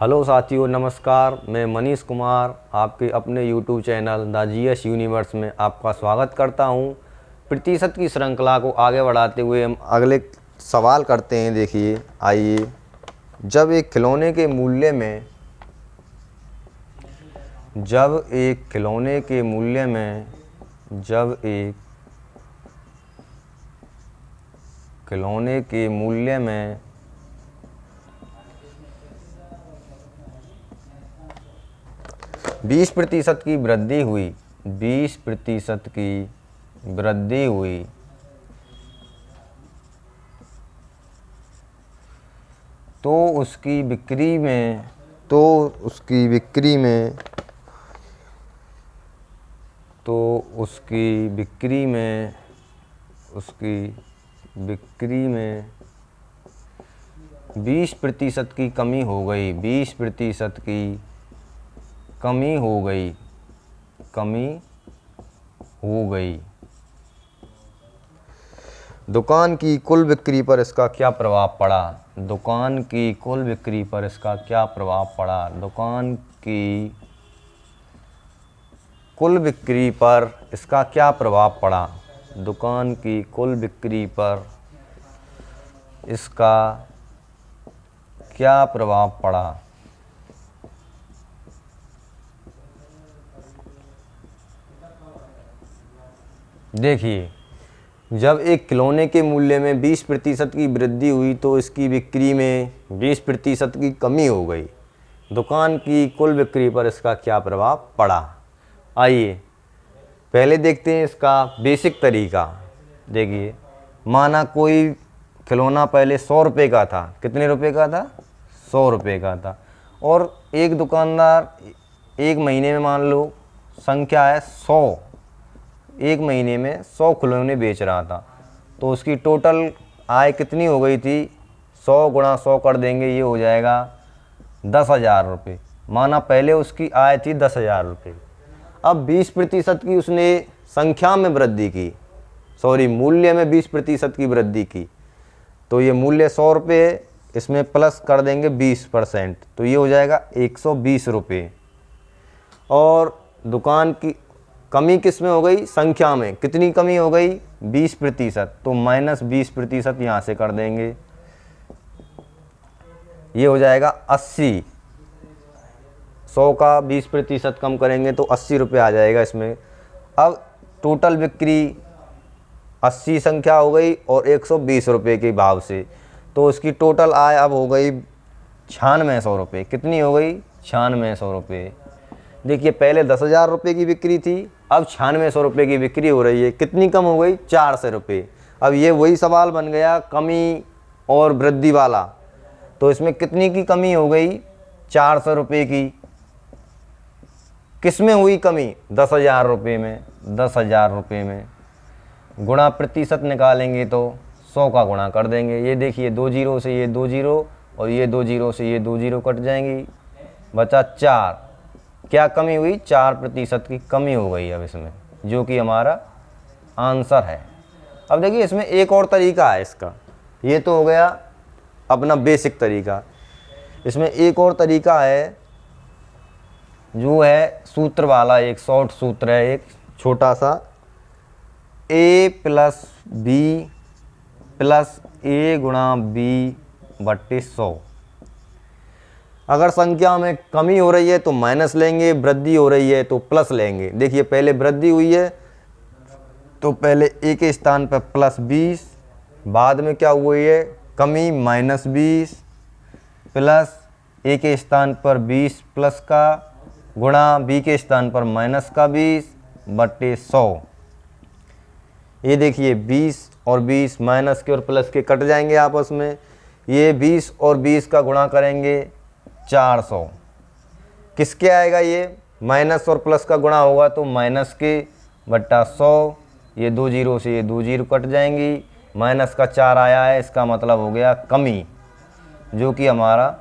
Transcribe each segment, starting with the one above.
Hello साथियों, नमस्कार। मैं मनीष कुमार आपके अपने YouTube channel the GS universe में आपका स्वागत करता हूं। प्रतिशत की श्रृंखला को आगे बढ़ाते हुए हम अगले सवाल करते हैं। देखिए, आइए। जब एक खिलौने के मूल्य में जब एक खिलौने के मूल्य में जब एक खिलौने के मूल्य में 20% की वृद्धि हुई 20% की वृद्धि हुई तो उसकी बिक्री में तो उसकी बिक्री में तो उसकी बिक्री में उसकी बिक्री में 20% की कमी हो गई 20% की कमी हो गई कमी हो गई दुकान की कुल बिक्री पर इसका क्या प्रभाव पड़ा? दुकान की कुल बिक्री पर इसका क्या प्रभाव पड़ा? दुकान की कुल बिक्री पर इसका क्या प्रभाव पड़ा? दुकान की कुल बिक्री पर इसका क्या प्रभाव पड़ा? देखिए, जब एक खिलौने के मूल्य में 20% की वृद्धि हुई तो इसकी बिक्री में 20% की कमी हो गई। दुकान की कुल बिक्री पर इसका क्या प्रभाव पड़ा? आइए पहले देखते हैं इसका बेसिक तरीका। देखिए, माना कोई खिलौना पहले 100 रुपये का था। कितने रुपए का था? 100 रुपये का था। और एक दुकानदार एक महीने में मान लो संख्या है 100, एक महीने में 100 खिलौने बेच रहा था, तो उसकी टोटल आय कितनी हो गई थी? 100 गुणा 100 कर देंगे, ये हो जाएगा 10,000 रुपये। माना पहले उसकी आय थी 10,000 रुपये। अब 20% की उसने संख्या में वृद्धि की, मूल्य में 20% की वृद्धि की, तो ये मूल्य 100 रुपये है, इसमें प्लस कर देंगे 20%, तो ये हो जाएगा 120 रुपये। और दुकान की कमी किस में हो गई? संख्या में। कितनी कमी हो गई? 20%, तो माइनस 20% यहाँ से कर देंगे, ये हो जाएगा 80। 100 का 20% कम करेंगे तो 80 रुपये आ जाएगा इसमें। अब टोटल बिक्री 80 संख्या हो गई और 120 रुपये के भाव से, तो उसकी टोटल आय अब हो गई 9600 रुपये। कितनी हो गई? 9600 रुपये। देखिए, पहले 10,000 रुपये की बिक्री थी, अब 9600 रुपये की बिक्री हो रही है। कितनी कम हो गई? 400 रुपये। अब ये वही सवाल बन गया कमी और वृद्धि वाला। तो इसमें कितनी की कमी हो गई? 400 रुपये की। किस में हुई कमी? 10,000 रुपये में। 10,000 रुपये में गुणा प्रतिशत निकालेंगे तो 100 का गुणा कर देंगे। ये देखिए, 2 जीरो से ये 2 जीरो और ये 2 जीरो से ये 2 जीरो कट जाएंगी, बचा 4। क्या कमी हुई? 4% की कमी हो गई अब इसमें, जो कि हमारा आंसर है। अब देखिए, इसमें एक और तरीका है इसका। ये तो हो गया अपना बेसिक तरीका। इसमें एक और तरीका है जो है सूत्र वाला, एक शॉर्ट सूत्र है, एक छोटा सा। a प्लस बी प्लस ए गुणा बी बट्टे 100। अगर संख्या में कमी हो रही है तो माइनस लेंगे, वृद्धि हो रही है तो प्लस लेंगे। देखिए, पहले वृद्धि हुई है तो पहले ए के स्थान पर +20, बाद में क्या हुई है? कमी -20, प्लस ए के स्थान पर 20 प्लस का गुणा बी के स्थान पर माइनस का 20 बट्टे 100। ये देखिए, 20 और 20 माइनस के और प्लस के कट जाएंगे आपस में। ये 20 और 20 का गुणा करेंगे 400। किसके आएगा? ये माइनस और प्लस का गुणा होगा तो माइनस के बट्टा 100। ये 2 जीरो से ये 2 जीरो कट जाएंगी, माइनस का 4 आया है, इसका मतलब हो गया कमी, जो कि हमारा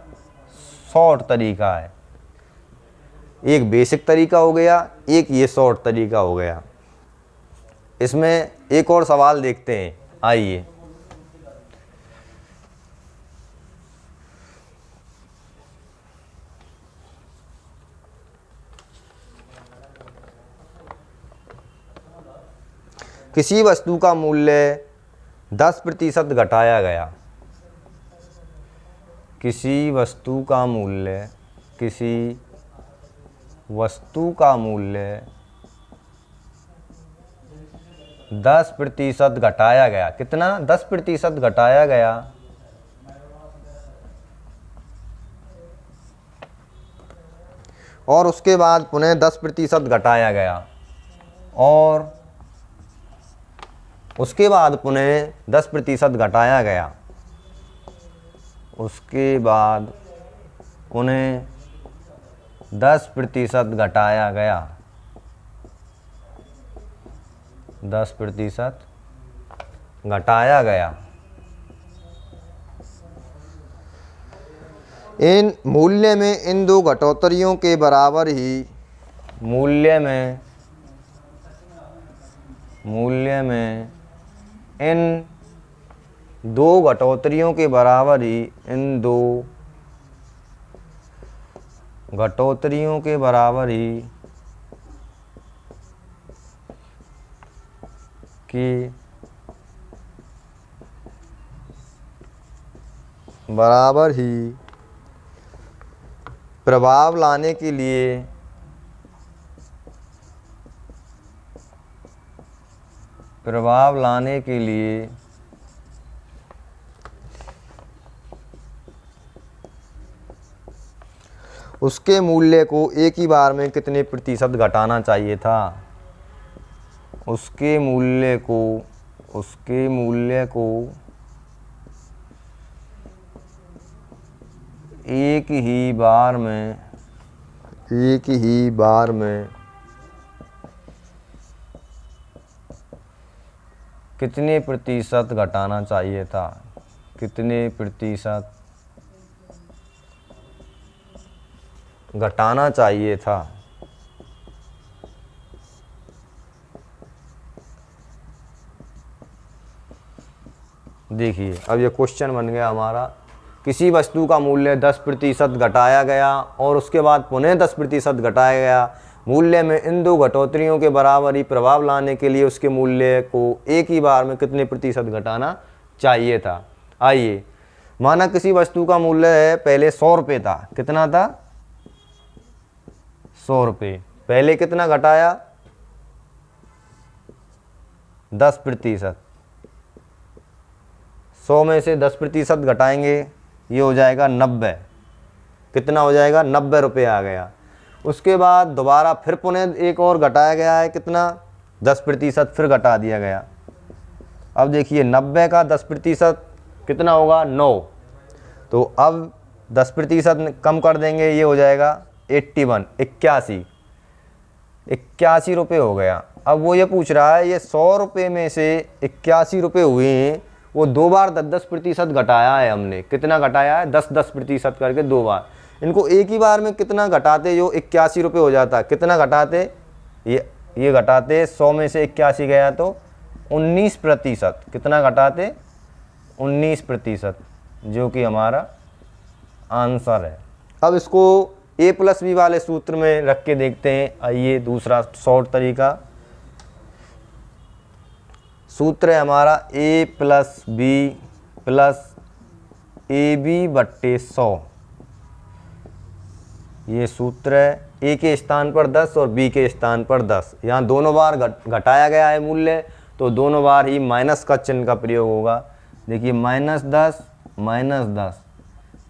शॉर्ट तरीका है। एक बेसिक तरीका हो गया, एक ये शॉर्ट तरीका हो गया। इसमें एक और सवाल देखते हैं, आइए। किसी वस्तु का मूल्य 10% घटाया गया। किसी वस्तु का मूल्य 10% घटाया गया। कितना? 10% घटाया गया। और उसके बाद पुनः 10% घटाया गया। और उसके बाद पुनः 10% घटाया गया। उसके बाद पुनः 10% घटाया गया। 10% घटाया गया। इन मूल्य में इन दो घटोत्तरियों के बराबर ही मूल्य में इन दो घटोत्तरियों के बराबर ही इन दो घटोत्तरियों के बराबर ही कि बराबर ही प्रभाव लाने के लिए उसके मूल्य को एक ही बार में कितने प्रतिशत घटाना चाहिए था। उसके मूल्य को एक ही बार में कितने प्रतिशत घटाना चाहिए था। कितने प्रतिशत घटाना चाहिए था। देखिए अब ये क्वेश्चन बन गया हमारा। किसी वस्तु का मूल्य 10% घटाया गया और उसके बाद पुनः 10% घटाया गया। मूल्य में इन दो घटोत्तरियों के बराबर ही प्रभाव लाने के लिए उसके मूल्य को एक ही बार में कितने प्रतिशत घटाना चाहिए था। आइए, माना किसी वस्तु का मूल्य है पहले 100 रुपये था। कितना था? 100 रुपये। पहले कितना घटाया? 10%। 100 में से 10% घटाएंगे, ये हो जाएगा 90। कितना हो जाएगा? 90 रुपये आ गया। उसके बाद दोबारा फिर पुनः एक और घटाया गया है। कितना? 10% फिर घटा दिया गया। अब देखिए 90 का 10% कितना होगा? 9। तो अब 10% कम कर देंगे, ये हो जाएगा 81 रुपये हो गया। अब वो ये पूछ रहा है, ये 100 रुपये में से 81 रुपये हुए हैं, वो दो बार 10% घटाया है हमने। कितना घटाया है? 10% करके दो बार। इनको एक ही बार में कितना घटाते जो 81 रुपये हो जाता? कितना घटाते? ये घटाते 100 में से 81 गया तो 19%। कितना घटाते? 19%, जो कि हमारा आंसर है। अब इसको A+B वाले सूत्र में रख के देखते हैं। आइए, दूसरा शॉर्ट तरीका। सूत्र है हमारा A+B + AB/100। ये सूत्र है। A के स्थान पर 10 और B के स्थान पर 10। यहाँ दोनों बार घटाया गया है मूल्य, तो दोनों बार ही माइनस का चिन्ह का प्रयोग होगा। देखिए -10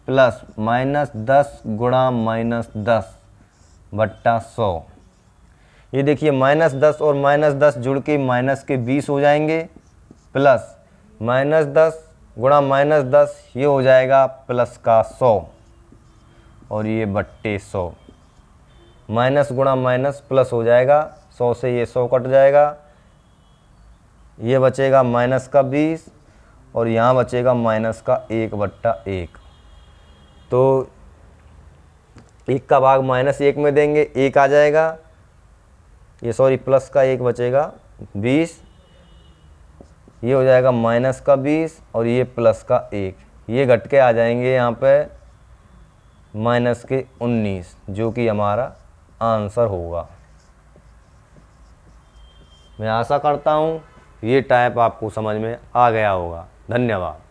प्लस -10 गुणा -10 बट्टा 100। ये देखिए -10 और -10 जुड़ के माइनस के 20 हो जाएंगे, प्लस -10 गुणा -10 ये हो जाएगा प्लस का 100 और ये बट्टे 100। माइनस गुणा माइनस प्लस हो जाएगा, 100 से ये 100 कट जाएगा, ये बचेगा माइनस का 20 और यहाँ बचेगा माइनस का 1/1। तो 1 का भाग -1 में देंगे, 1 आ जाएगा। ये सॉरी प्लस का 1 बचेगा 20, ये हो जाएगा माइनस का 20 और ये प्लस का 1। ये घट के आ जाएंगे यहाँ पे माइनस के 19, जो कि हमारा आंसर होगा। मैं आशा करता हूँ ये टाइप आपको समझ में आ गया होगा। धन्यवाद।